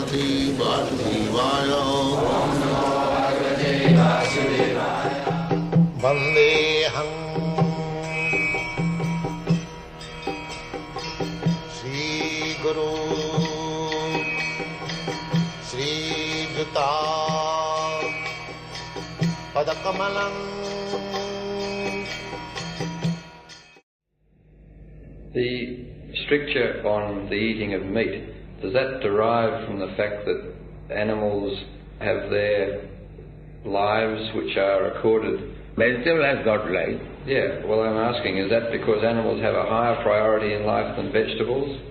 Bhagavate Vasudevaya. Vandeham Sri Guru Sri Juta Padakamalam. The stricture on the eating of meat, does that derive from the fact that animals have their lives which are recorded? Vegetable has got life. Yeah, well I'm asking, is that because animals have a higher priority in life than vegetables?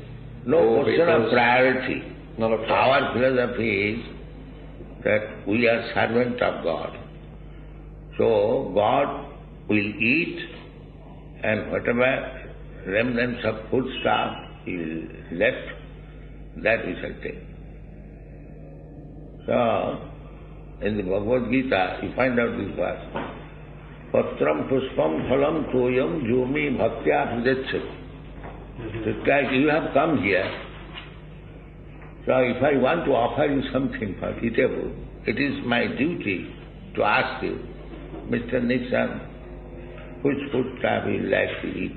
No question of priority. Not a priority. Our philosophy is that we are servant of God. So God will eat, and whatever remnants of food stuff is left, that we shall take. So, in the Bhagavad-gita, you find out this verse. Patram puspam phalam toyam jumi bhaktya pujacchati. It's like you have come here. So if I want to offer you something for eatable, it is my duty to ask you, Mr. Nixon, which food stuff you like to eat?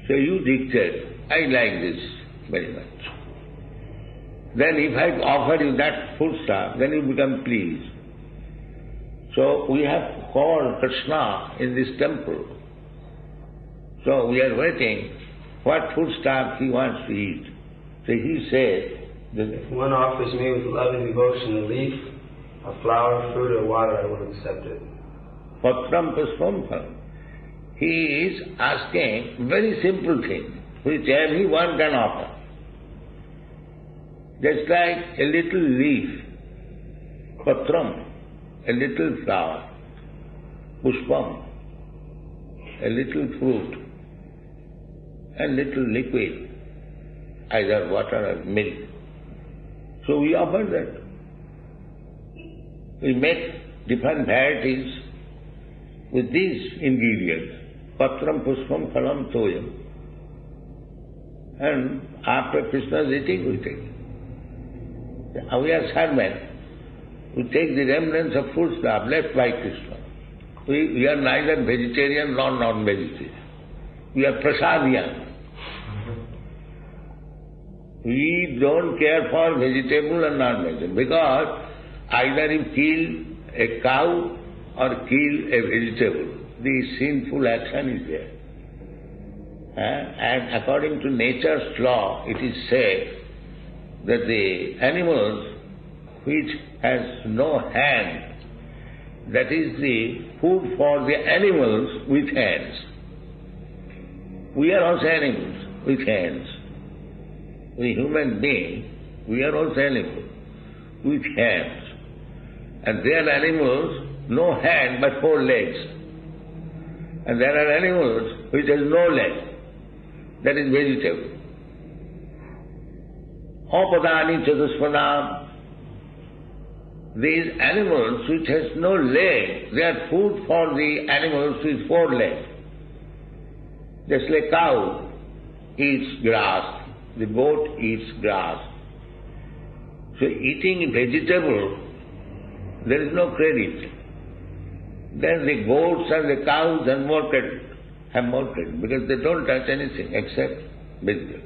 So you dictate, I like this very much. Then if I offer you that food stuff, then you become pleased. So we have called Krishna in this temple. So we are waiting what food stuff he wants to eat. So he says, if one offers me with love and devotion a leaf, a flower, fruit, or water, I will accept it. Patram puspam phalam. He is asking very simple thing, which everyone can offer. Just like a little leaf, patram, a little flower, puspam, a little fruit, and little liquid, either water or milk. So we offer that. We make different varieties with these ingredients. Patram, puspam, phalam, toyam. And after Krishna's eating, we take. We are servants. We take the remnants of food stuff left by Krishna. We are neither vegetarian nor non-vegetarian. We are prasadian. We don't care for vegetable and non-vegetable because either you kill a cow or kill a vegetable, the sinful action is there. And according to nature's law, it is said that the animals which has no hand, that is the food for the animals with hands. We are also animals with hands. We human beings, we are also animals with hands. And there are animals, no hand but 4 legs. And there are animals which has no leg, that is vegetable. Opadani chatuspadam. These animals which has no leg, they are food for the animals with 4 legs. Just like cow eats grass, the goat eats grass. So eating vegetable, there is no credit. Then the goats and the cows have more credit because they don't touch anything except vegetable.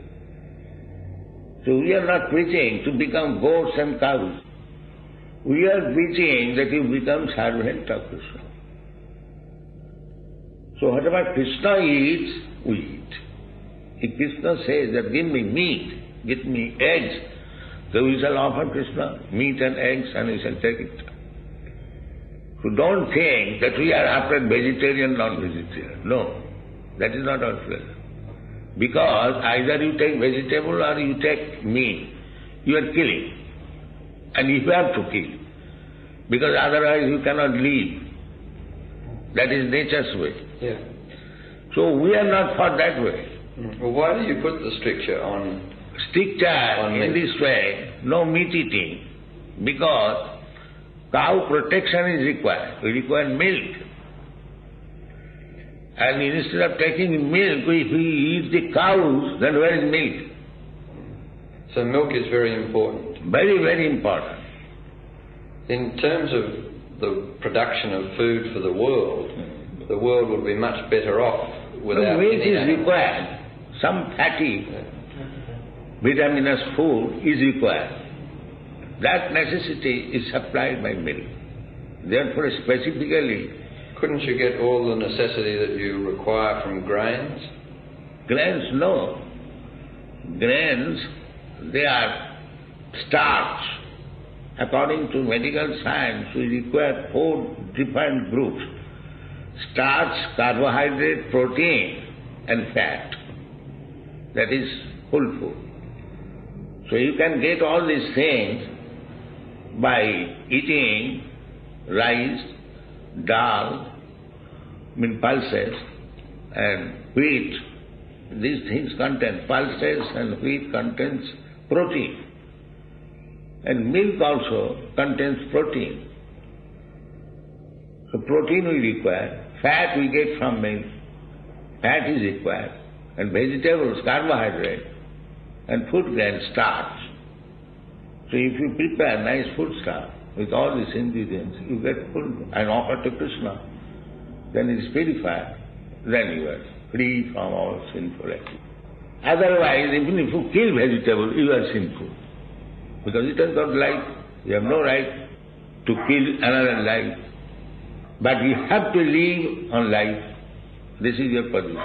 So we are not preaching to become goats and cows. We are preaching that you become servant of Krishna. So whatever Krishna eats, we eat. If Krishna says that give me meat, give me eggs, so we shall offer Krishna meat and eggs and we shall take it. So don't think that we are after vegetarian, non-vegetarian. No, that is not our pleasure. Because either you take vegetable or you take meat, you are killing. And you have to kill. Because otherwise you cannot live. That is nature's way. Yeah. So we are not for that way. Well, why do you put the stricture on... Stricture in this way, no meat eating. Because cow protection is required. We require milk. And instead of taking milk, if we eat the cows, then where is milk? So milk is very important. Very, very important. In terms of the production of food for the world would be much better off without milk any is animal. required. Some fatty, vitaminous food is required. That necessity is supplied by milk. Therefore, specifically, couldn't you get all the necessity that you require from grains? grains, no. Grains, they are starch. According to medical science, we require 4 different groups: starch, carbohydrate, protein and fat. That is full food. So you can get all these things by eating rice, dal, pulses and wheat. These things contain pulses and wheat contains protein. And milk also contains protein. So protein we require, fat we get from milk, fat is required, and vegetables, carbohydrate, and food grain, starch. So if you prepare nice food stuff with all these ingredients, you get full and offer to Krishna, then it is purified, then you are free from all sinful activity. Otherwise, even if you kill vegetable, you are sinful. Because it has got life. You have no right to kill another life. But you have to live on life. This is your position.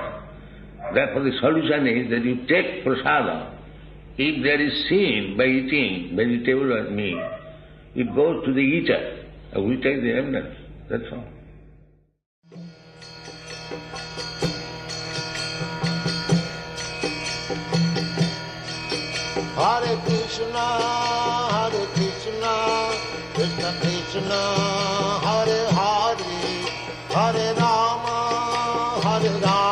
Therefore the solution is that you take prasadam. If there is sin by eating vegetable or meat, it goes to the eater. And we take the remnants. That's all. Hare Krishna, Krishna Krishna, Hare Hare, Hare Rama, Hare Rama.